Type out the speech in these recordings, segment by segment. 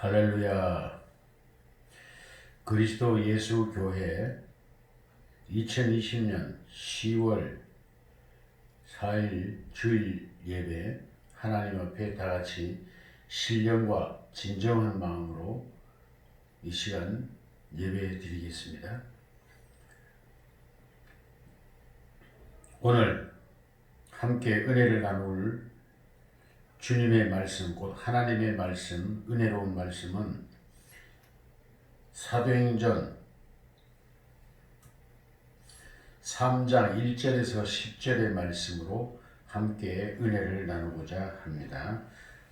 할렐루야. 그리스도 예수 교회 2020년 10월 4일 주일 예배 하나님 앞에 다같이 신령과 진정한 마음으로 이 시간 예배 드리겠습니다. 오늘 함께 은혜를 나눌 주님의 말씀, 곧 하나님의 말씀, 은혜로운 말씀은 사도행전 3장 1절에서 10절의 말씀으로 함께 은혜를 나누고자 합니다.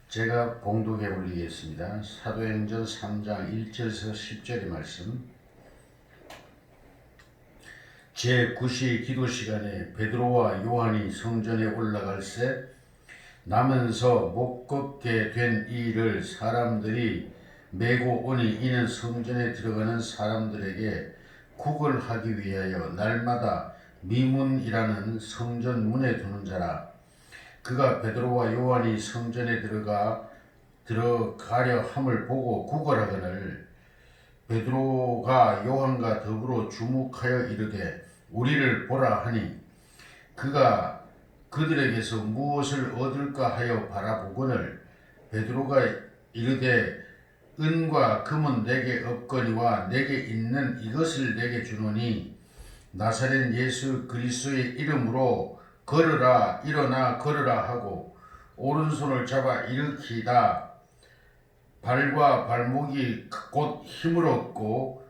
제가 봉독해 올리겠습니다. 사도행전 3장 1절에서 10절의 말씀. 제9시 기도 시간에 베드로와 요한이 성전에 올라갈새 나면서 못 걷게 된 이를 사람들이 메고 오니 이는 성전에 들어가는 사람들에게 구걸하기 위하여 날마다 미문이라는 성전 문에 두는 자라. 그가 베드로와 요한이 성전에 들어가려 함을 보고 구걸하거늘 베드로가 요한과 더불어 주목하여 이르되 우리를 보라 하니 그가 그들에게서 무엇을 얻을까 하여 바라보거늘 베드로가 이르되 은과 금은 내게 없거니와 내게 있는 이것을 내게 주노니 나사렛 예수 그리스도의 이름으로 걸으라 일어나 걸으라 하고 오른손을 잡아 일으키다 발과 발목이 곧 힘을 얻고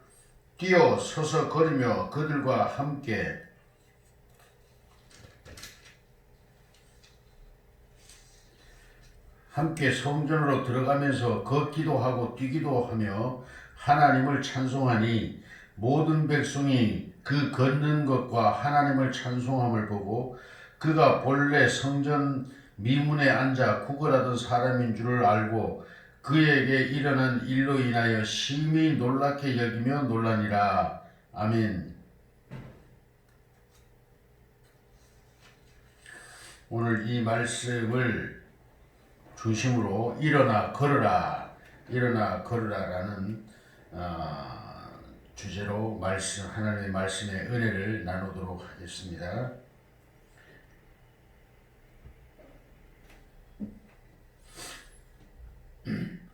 뛰어 서서 걸으며 그들과 함께 성전으로 들어가면서 걷기도 하고 뛰기도 하며 하나님을 찬송하니 모든 백성이 그 걷는 것과 하나님을 찬송함을 보고 그가 본래 성전 미문에 앉아 구걸하던 사람인 줄을 알고 그에게 일어난 일로 인하여 심히 놀랍게 여기며 놀라니라. 아멘. 오늘 이 말씀을 중심으로 일어나 걸으라 라는 주제로 하나님의 말씀의 은혜를 나누도록 하겠습니다.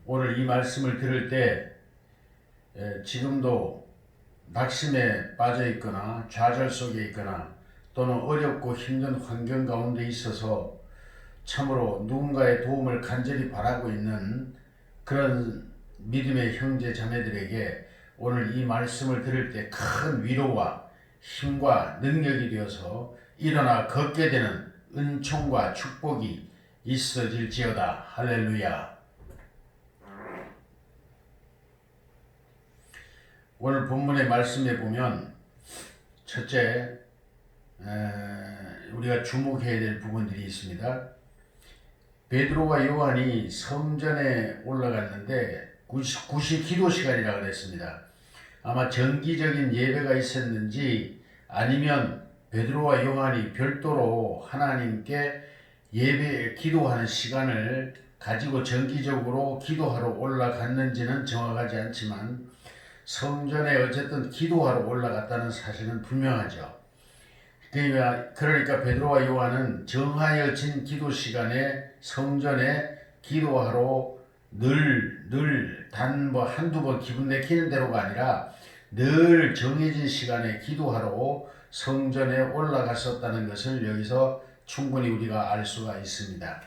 오늘 이 말씀을 들을 때 지금도 낙심에 빠져 있거나 좌절 속에 있거나 또는 어렵고 힘든 환경 가운데 있어서 참으로 누군가의 도움을 간절히 바라고 있는 그런 믿음의 형제 자매들에게 오늘 이 말씀을 들을 때 큰 위로와 힘과 능력이 되어서 일어나 걷게 되는 은총과 축복이 있어질지어다. 할렐루야. 오늘 본문의 말씀에 보면 첫째 우리가 주목해야 될 부분들이 있습니다. 베드로와 요한이 성전에 올라갔는데 9시 기도 시간이라고 그랬습니다. 아마 정기적인 예배가 있었는지 아니면 베드로와 요한이 별도로 하나님께 기도하는 시간을 가지고 정기적으로 기도하러 올라갔는지는 정확하지 않지만 성전에 어쨌든 기도하러 올라갔다는 사실은 분명하죠. 그러니까 베드로와 요한은 정하여진 기도 시간에 성전에 기도하러 늘 한두 번 기분 내키는 대로가 아니라 늘 정해진 시간에 기도하러 성전에 올라갔었다는 것을 여기서 충분히 우리가 알 수가 있습니다.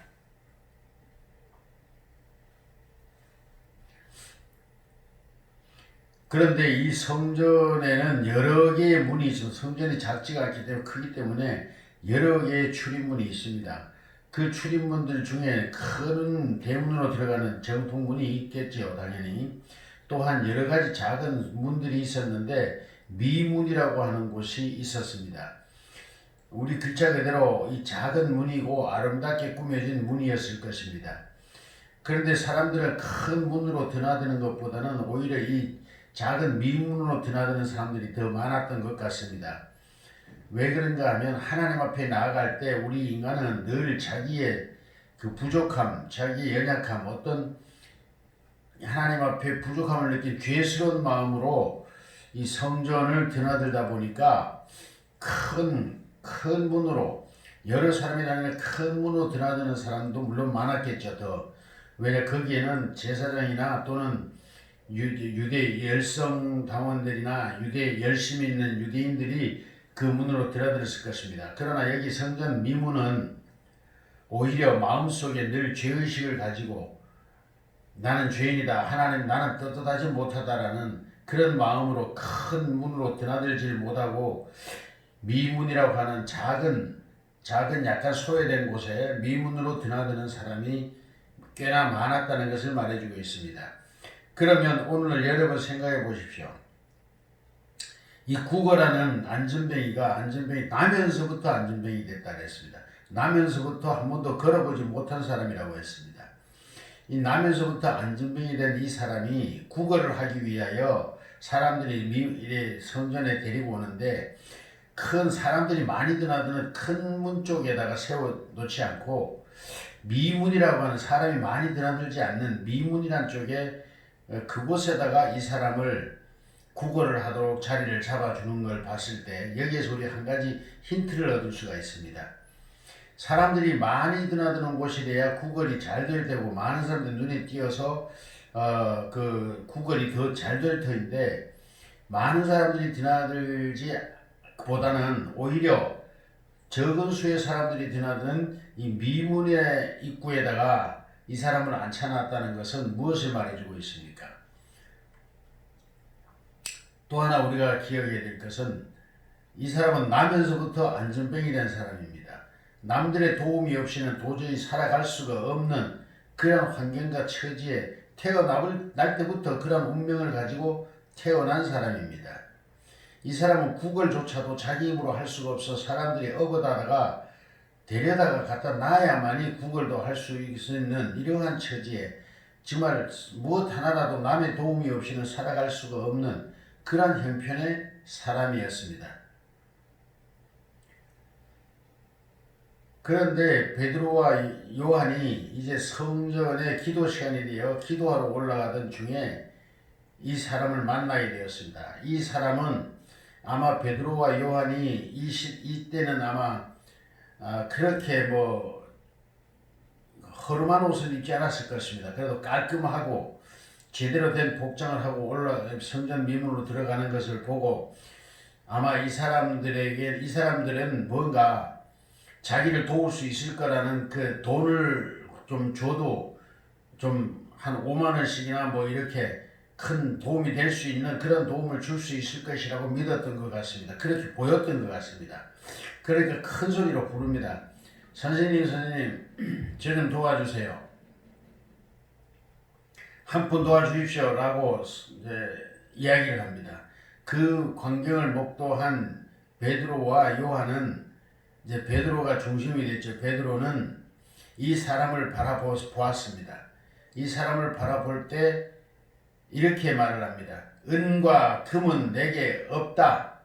그런데 이 성전에는 여러 개의 문이 있습니다. 성전이 작지가 않기 때문에 크기 때문에 여러 개의 출입문이 있습니다. 그 출입문들 중에 큰 대문으로 들어가는 정통문이 있겠죠, 당연히. 또한 여러 가지 작은 문들이 있었는데 미문이라고 하는 곳이 있었습니다. 우리 글자 그대로 이 작은 문이고 아름답게 꾸며진 문이었을 것입니다. 그런데 사람들은 큰 문으로 드나드는 것보다는 오히려 이 작은 미문으로 드나드는 사람들이 더 많았던 것 같습니다. 왜 그런가 하면 하나님 앞에 나아갈 때 우리 인간은 늘 자기의 그 부족함, 자기의 연약함, 어떤 하나님 앞에 부족함을 느낀 죄스러운 마음으로 이 성전을 드나들다 보니까 큰 문으로, 여러 사람이 다니는 큰 문으로 드나드는 사람도 물론 많았겠죠. 더 왜냐 거기에는 제사장이나 또는 유대 열성 당원들이나 유대 열심히 있는 유대인들이 그 문으로 드나들었을 것입니다. 그러나 여기 성전 미문은 오히려 마음속에 늘 죄의식을 가지고 나는 죄인이다, 하나님 나는 떳떳하지 못하다라는 그런 마음으로 큰 문으로 드나들질 못하고 미문이라고 하는 작은 약간 소외된 곳에 미문으로 드나드는 사람이 꽤나 많았다는 것을 말해주고 있습니다. 그러면 오늘 여러분 생각해 보십시오. 이 국어라는 안전뱅이가 나면서부터 안전뱅이 됐다 그랬습니다. 나면서부터 한 번도 걸어보지 못한 사람이라고 했습니다. 이 나면서부터 안전뱅이 된 이 사람이 국어를 하기 위하여 사람들이 성전에 데리고 오는데 큰 사람들이 많이 드나드는 큰 문 쪽에다가 세워 놓지 않고 미문이라고 하는 사람이 많이 드나들지 않는 미문이란 쪽에 그곳에다가 이 사람을 구걸을 하도록 자리를 잡아주는 걸 봤을 때 여기에서 우리 한 가지 힌트를 얻을 수가 있습니다. 사람들이 많이 드나드는 곳이래야 구걸이 잘 될 테고 많은 사람들 눈에 띄어서 그 구걸이 더 잘 될 터인데 많은 사람들이 드나들지 보다는 오히려 적은 수의 사람들이 드나드는 이 미문의 입구에다가 이 사람을 앉혀놨다는 것은 무엇을 말해주고 있습니까? 또 하나 우리가 기억해야 될 것은 이 사람은 나면서부터 안전병이 된 사람입니다. 남들의 도움이 없이는 도저히 살아갈 수가 없는 그런 환경과 처지에 태어날 때부터 그런 운명을 가지고 태어난 사람입니다. 이 사람은 구걸조차도 자기 힘으로 할 수가 없어 사람들이 업어다가 데려다가 갖다 놔야만이 구걸도 할 수 있는 이러한 처지에 정말 무엇 하나라도 남의 도움이 없이는 살아갈 수가 없는 그런 형편의 사람이었습니다. 그런데 베드로와 요한이 이제 성전에 기도 시간이 되어 기도하러 올라가던 중에 이 사람을 만나게 되었습니다. 이 사람은 아마 베드로와 요한이 이때는 아마 그렇게 허름한 옷을 입지 않았을 것입니다. 그래도 깔끔하고 제대로 된 복장을 하고 성전 미문으로 들어가는 것을 보고 아마 이 사람들은 뭔가 자기를 도울 수 있을 거라는 그 돈을 좀 줘도 좀 한 5만 원씩이나 이렇게 큰 도움이 될 수 있는 그런 도움을 줄 수 있을 것이라고 믿었던 것 같습니다. 그렇게 보였던 것 같습니다. 그러니까 큰 소리로 부릅니다. 선생님, 저 좀 도와주세요. 한 푼 도와주십시오. 라고 이야기를 합니다. 그 광경을 목도한 베드로와 요한은 이제 베드로가 중심이 됐죠. 베드로는 이 사람을 바라보았습니다. 이 사람을 바라볼 때 이렇게 말을 합니다. 은과 금은 내게 없다.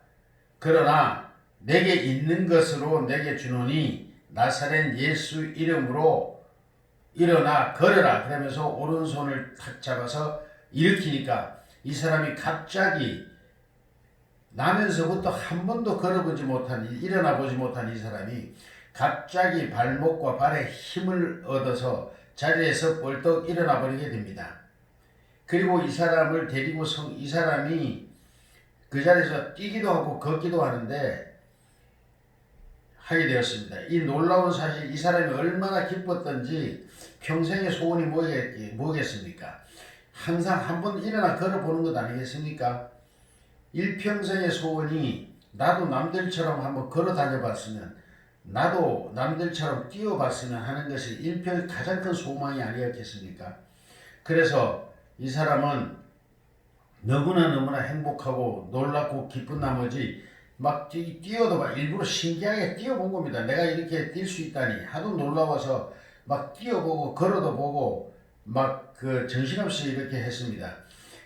그러나 내게 있는 것으로 내게 주노니 나사렛 예수 이름으로 일어나 걸어라. 그러면서 오른손을 탁 잡아서 일으키니까 이 사람이 갑자기 나면서부터 한 번도 일어나 보지 못한 이 사람이 갑자기 발목과 발에 힘을 얻어서 자리에서 벌떡 일어나 버리게 됩니다. 그리고 이 사람을 데리고 이 사람이 그 자리에서 뛰기도 하고 걷기도 하게 되었습니다. 이 놀라운 사실, 이 사람이 얼마나 기뻤던지 평생의 소원이 뭐겠습니까? 항상 한 번 일어나 걸어보는 것 아니겠습니까? 일평생의 소원이 나도 남들처럼 한번 걸어 다녀봤으면, 나도 남들처럼 뛰어봤으면 하는 것이 가장 큰 소망이 아니었겠습니까? 그래서 이 사람은 너무나 행복하고 놀랍고 기쁜 나머지 막 뛰어도 일부러 신기하게 뛰어본 겁니다. 내가 이렇게 뛸 수 있다니 하도 놀라워서 막 뛰어보고 걸어도 보고 정신없이 이렇게 했습니다.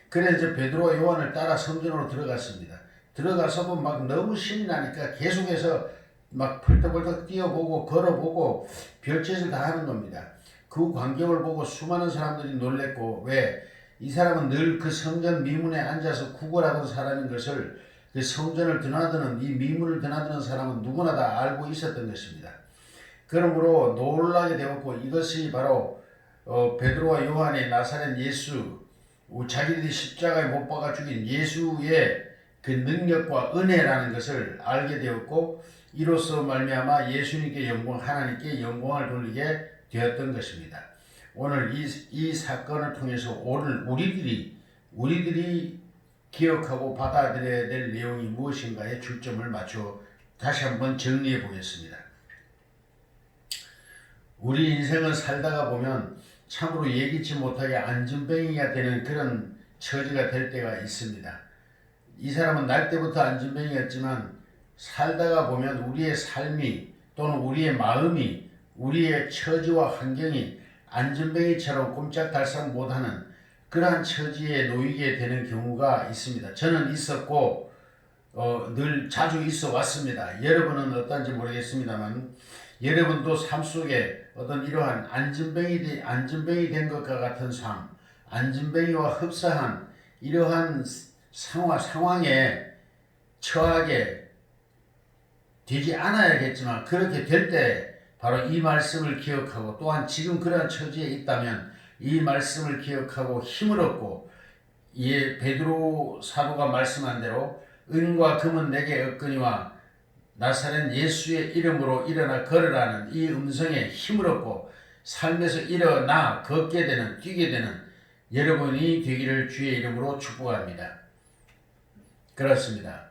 그래서 베드로와 요한을 따라 성전으로 들어갔습니다. 들어가서 너무 신이 나니까 계속해서 펄떡펄떡 뛰어보고 걸어보고 별짓을 다 하는 겁니다. 그 광경을 보고 수많은 사람들이 놀랬고, 왜? 이 사람은 늘 그 성전 미문에 앉아서 구걸하던 사람인 것을 그 성전을 드나드는 이 미문을 드나드는 사람은 누구나 다 알고 있었던 것입니다. 그러므로 놀라게 되었고 이것이 바로 베드로와 요한의 나사렛 예수, 자기들이 십자가에 못 박아 죽인 예수의 그 능력과 은혜라는 것을 알게 되었고 이로써 말미암아 예수님께 영광, 하나님께 영광을 돌리게 되었던 것입니다. 오늘 이 사건을 통해서 오늘 우리들이 기억하고 받아들여야 될 내용이 무엇인가에 중점을 맞춰 다시 한번 정리해 보겠습니다. 우리 인생을 살다가 보면 참으로 예기치 못하게 안진뱅이가 되는 그런 처지가 될 때가 있습니다. 이 사람은 날 때부터 안진뱅이였지만 살다가 보면 우리의 삶이 또는 우리의 마음이 우리의 처지와 환경이 안진뱅이처럼 꼼짝달싹 못하는 그러한 처지에 놓이게 되는 경우가 있습니다. 저는 있었고 늘 자주 있어 왔습니다. 여러분은 어떤지 모르겠습니다만 여러분도 삶 속에 어떤 이러한 안진뱅이 된 것과 같은 삶, 안진뱅이와 흡사한 이러한 상황에 처하게 되지 않아야겠지만 그렇게 될 때 바로 이 말씀을 기억하고 또한 지금 그러한 처지에 있다면 이 말씀을 기억하고 힘을 얻고 베드로 사도가 말씀한 대로 은과 금은 내게 없거니와 나사렛 예수의 이름으로 일어나 걸으라는 이 음성에 힘을 얻고 삶에서 일어나 걷게 되는 뛰게 되는 여러분이 되기를 주의 이름으로 축복합니다. 그렇습니다.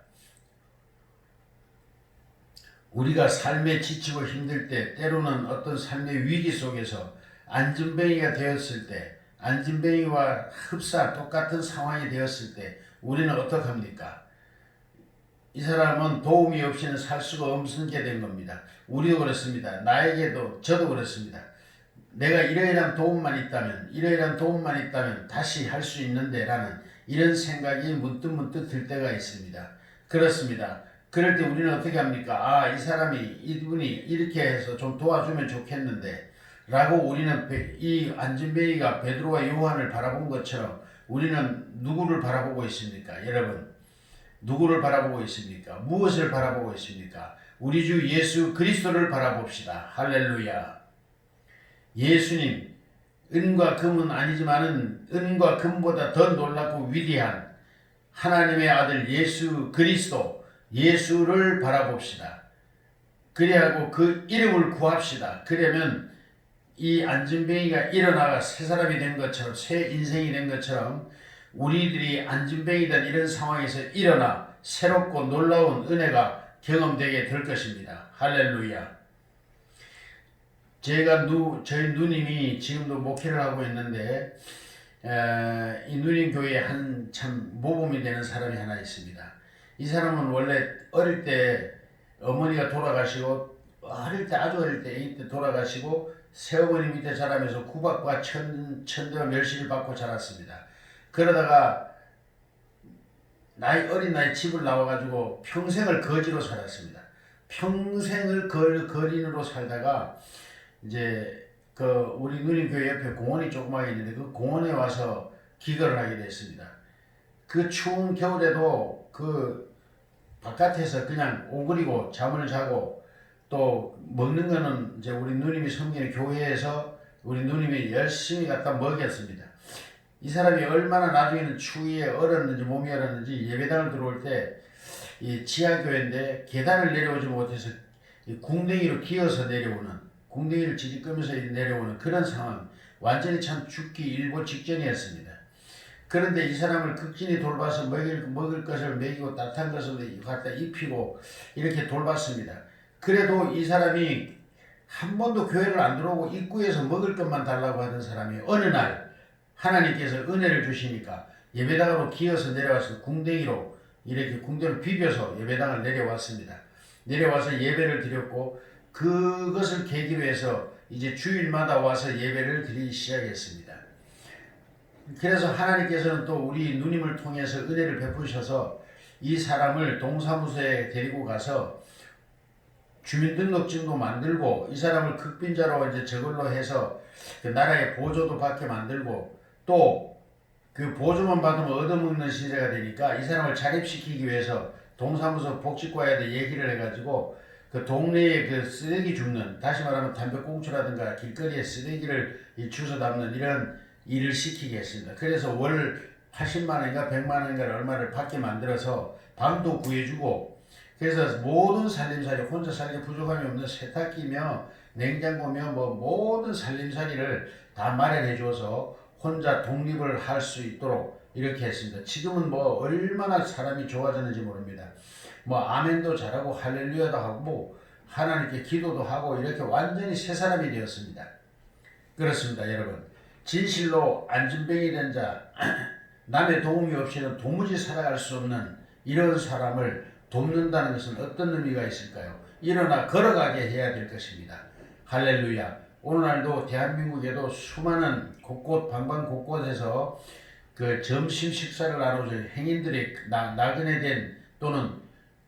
우리가 삶에 지치고 힘들 때 때로는 어떤 삶의 위기 속에서 안진뱅이가 되었을 때 안진뱅이와 흡사 똑같은 상황이 되었을 때 우리는 어떻게 합니까? 이 사람은 도움이 없이는 살 수가 없게 된 겁니다. 우리도 그렇습니다. 나에게도 저도 그렇습니다. 내가 이러이러한 도움만 있다면 다시 할 수 있는데 라는 이런 생각이 문득 들 때가 있습니다. 그렇습니다. 그럴 때 우리는 어떻게 합니까? 이분이 이렇게 해서 좀 도와주면 좋겠는데 라고 우리는 이 안진뱅이가 베드로와 요한을 바라본 것처럼 우리는 누구를 바라보고 있습니까? 여러분, 누구를 바라보고 있습니까? 무엇을 바라보고 있습니까? 우리 주 예수 그리스도를 바라봅시다. 할렐루야. 예수님, 은과 금은 아니지만은 은과 금보다 더 놀랍고 위대한 하나님의 아들 예수 그리스도, 예수를 바라봅시다. 그래하고 그 이름을 구합시다. 그러면 이 안진뱅이가 일어나가 새 사람이 된 것처럼, 새 인생이 된 것처럼 우리들이 안진뱅이된 이런 상황에서 일어나 새롭고 놀라운 은혜가 경험되게 될 것입니다. 할렐루야. 저희 누님이 지금도 목회를 하고 있는데 이 누님 교회에 참 모범이 되는 사람이 하나 있습니다. 이 사람은 원래 어릴 때 어머니가 돌아가시고 아주 어릴 때 이때 돌아가시고 새어머니 밑에 자라면서 구박과 천대와 멸시를 받고 자랐습니다. 그러다가 어린 나이 집을 나와가지고 평생을 거지로 살았습니다. 평생을 거린으로 살다가 이제 우리 누님 교회 옆에 공원이 조그마하게 있는데 그 공원에 와서 기거를 하게 됐습니다. 그 추운 겨울에도 그 바깥에서 그냥 오그리고 잠을 자고 또 먹는 거는 이제 우리 누님이 섬기는 교회에서 우리 누님이 열심히 갖다 먹였습니다. 이 사람이 얼마나 나중에는 추위에 몸이 얼었는지 예배당을 들어올 때 이 지하교회인데 계단을 내려오지 못해서 궁뎅이로 기어서 내려오는, 궁뎅이를 지지끄면서 내려오는 그런 상황, 완전히 참 죽기 일보 직전이었습니다. 그런데 이 사람을 극진히 돌봐서 먹을 것을 먹이고 따뜻한 것을 갖다 입히고 이렇게 돌봤습니다. 그래도 이 사람이 한 번도 교회를 안 들어오고 입구에서 먹을 것만 달라고 하던 사람이 어느 날 하나님께서 은혜를 주시니까 예배당으로 기어서 내려와서 궁뎅이로 이렇게 궁뎅이로 비벼서 예배당을 내려왔습니다. 내려와서 예배를 드렸고 그것을 계기로 해서 이제 주일마다 와서 예배를 드리기 시작했습니다. 그래서 하나님께서는 또 우리 누님을 통해서 은혜를 베푸셔서 이 사람을 동사무소에 데리고 가서 주민등록증도 만들고 이 사람을 극빈자로 이제 저걸로 해서 그 나라의 보조도 받게 만들고 또 그 보조만 받으면 얻어먹는 시대가 되니까 이 사람을 자립시키기 위해서 동사무소 복지과에다 얘기를 해가지고 그 동네에 그 쓰레기 줍는, 다시 말하면 담배꽁초라든가 길거리에 쓰레기를 주워 담는 이런 일을 시키게 했습니다. 그래서 월 80만 원인가 100만 원인가 얼마를 받게 만들어서 방도 구해주고, 그래서 모든 살림살이, 혼자 살기 부족함이 없는 세탁기며 냉장고며 뭐 모든 살림살이를 다 마련해 줘서 혼자 독립을 할 수 있도록 이렇게 했습니다. 지금은 뭐 얼마나 사람이 좋아졌는지 모릅니다. 뭐 아멘도 잘하고 할렐루야도 하고 하나님께 기도도 하고 이렇게 완전히 새 사람이 되었습니다. 그렇습니다, 여러분. 진실로 안진병이 된 자, 남의 도움이 없이는 도무지 살아갈 수 없는 이런 사람을 돕는다는 것은 어떤 의미가 있을까요? 일어나 걸어가게 해야 될 것입니다. 할렐루야. 오늘날도 대한민국에도 수많은 곳곳 방방 곳곳에서 그 점심 식사를 나눠줄 행인들이 나그네 된 또는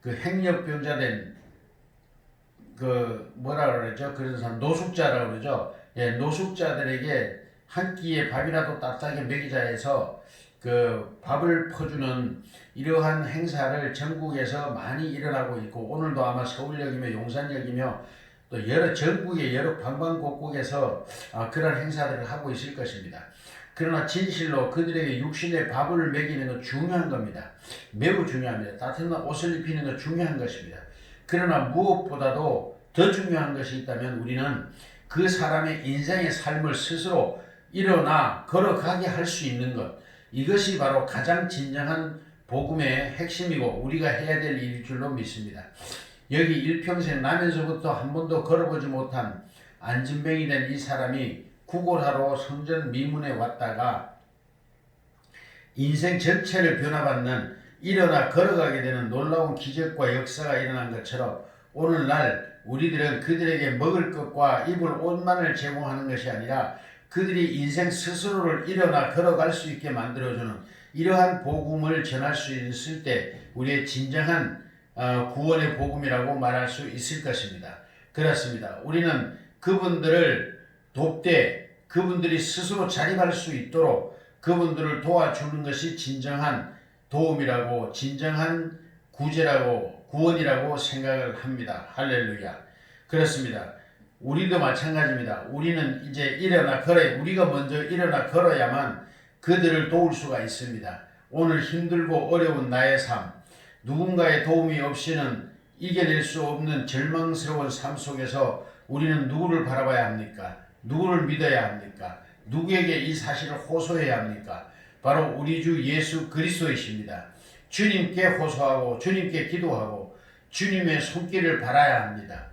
그 행력병자 된 그 뭐라 그러죠? 그런 사람 노숙자라고 그러죠. 예, 노숙자들에게 한 끼의 밥이라도 따뜻하게 먹이자 해서 그 밥을 퍼주는 이러한 행사를 전국에서 많이 일어나고 있고, 오늘도 아마 서울역이며 용산역이며 또 여러 전국의 여러 방방곡곡에서 그런 행사들을 하고 있을 것입니다. 그러나 진실로 그들에게 육신의 밥을 먹이는 건 중요한 겁니다. 매우 중요합니다. 따뜻한 옷을 입히는 건 중요한 것입니다. 그러나 무엇보다도 더 중요한 것이 있다면 우리는 그 사람의 인생의 삶을 스스로 일어나 걸어가게 할 수 있는 것, 이것이 바로 가장 진정한 복음의 핵심이고 우리가 해야 될 일일 줄로 믿습니다. 여기 일평생 나면서부터 한 번도 걸어보지 못한 안진병이 된 이 사람이 구걸하러 성전 미문에 왔다가 인생 전체를 변화받는, 일어나 걸어가게 되는 놀라운 기적과 역사가 일어난 것처럼 오늘날 우리들은 그들에게 먹을 것과 입을 옷만을 제공하는 것이 아니라 그들이 인생 스스로를 일어나 걸어갈 수 있게 만들어주는 이러한 복음을 전할 수 있을 때 우리의 진정한 구원의 복음이라고 말할 수 있을 것입니다. 그렇습니다. 우리는 그분들을 돕되 그분들이 스스로 자립할 수 있도록 그분들을 도와주는 것이 진정한 도움이라고, 진정한 구제라고, 구원이라고 생각을 합니다. 할렐루야. 그렇습니다. 우리도 마찬가지입니다. 우리는 이제 일어나 걸어야, 우리가 먼저 일어나 걸어야만 그들을 도울 수가 있습니다. 오늘 힘들고 어려운 나의 삶, 누군가의 도움이 없이는 이겨낼 수 없는 절망스러운 삶 속에서 우리는 누구를 바라봐야 합니까? 누구를 믿어야 합니까? 누구에게 이 사실을 호소해야 합니까? 바로 우리 주 예수 그리스도이십니다. 주님께 호소하고 주님께 기도하고 주님의 손길을 바라야 합니다.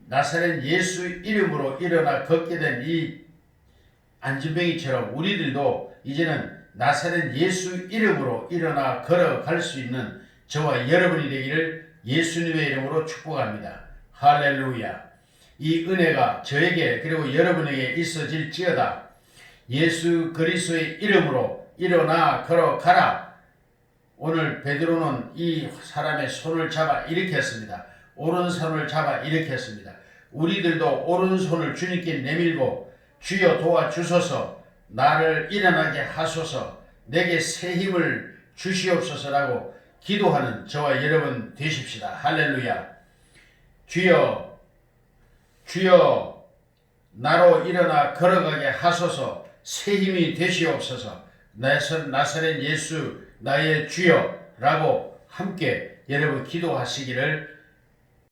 나사렛 예수 이름으로 일어나 걷게 된 이 안진뱅이처럼 우리들도 이제는 나사렛 예수 이름으로 일어나 걸어갈 수 있는 저와 여러분이 되기를 예수님의 이름으로 축복합니다. 할렐루야. 이 은혜가 저에게 그리고 여러분에게 있어질지어다. 예수 그리스도의 이름으로 일어나 걸어가라. 오늘 베드로는 이 사람의 손을 잡아 일으켰습니다. 오른손을 잡아 일으켰습니다. 우리들도 오른손을 주님께 내밀고 주여 도와주소서, 나를 일어나게 하소서, 내게 새 힘을 주시옵소서라고 기도하는 저와 여러분 되십시다. 할렐루야. 주여, 주여, 나로 일어나 걸어가게 하소서, 새 힘이 되시옵소서, 나사렛 예수 나의 주여 라고 함께 여러분 기도하시기를